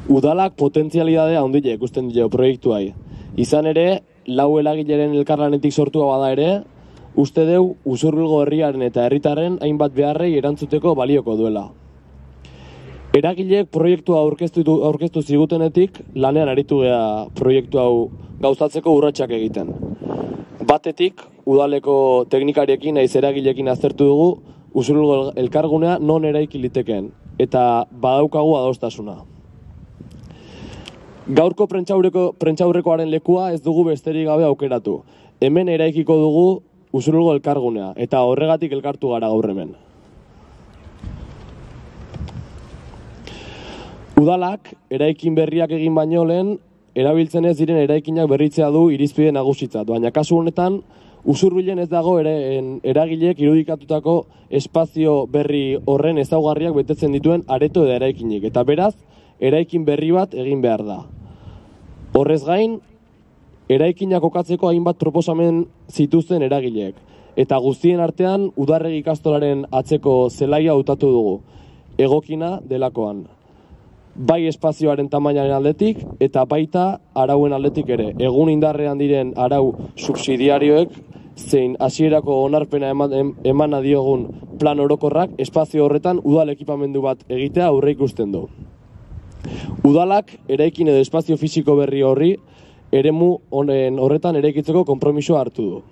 Udalak potentzialidadea handia ikusten dio proiektuai. Izan ere, lau eragileren elkarlanetik sortua bada ere, uste deu Usurbilgo herriaren eta herritarren hainbat beharrei erantzuteko balioko duela. Eragileek proiektua aurkeztu zigutenetik lanean aritu gea proiektu hau gauzatzeko urratsak egiten. Batetik, udaleko teknikariekin naiz eragileekin aztertu dugu Usurbilgo elkargunea non eraiki litekeen, eta badaukagu adostasuna. Gaurko prentsaurrekoaren lekua ez dugu besterik gabe aukeratu. Hemen eraikiko dugu Usurbilgo elkargunea, eta horregatik elkartu gara gaur hemen. Udalak, eraikin berriak egin baino lehen, erabiltzen ez diren eraikinak berritzea du irizpide nagusitzat, baina kasu honetan, Usurbilen ez dago eragileek irudikatutako espazio berri horren ezaugarriak betetzen dituen areto eta eraikinik, eta beraz, eraikin berri bat egin behar da. Horrez gain, eraikinak kokatzeko hainbat proposamen zituzten eragileek, eta guztien artean Udarregi ikastolaren atzeko zelaia hautatu dugu, egokina delakoan. Bai espazioaren tamainaren aldetik eta baita arauen aldetik ere. Egun indarrean diren arau subsidiarioek zein hasierako onarpena emana diogun plan orokorrak espazio horretan udal ekipamendu bat egitea aurreikusten du. Udalak eraikin edo espazio fisiko berri horri eremu horretan eraikitzeko konpromisoa hartu du.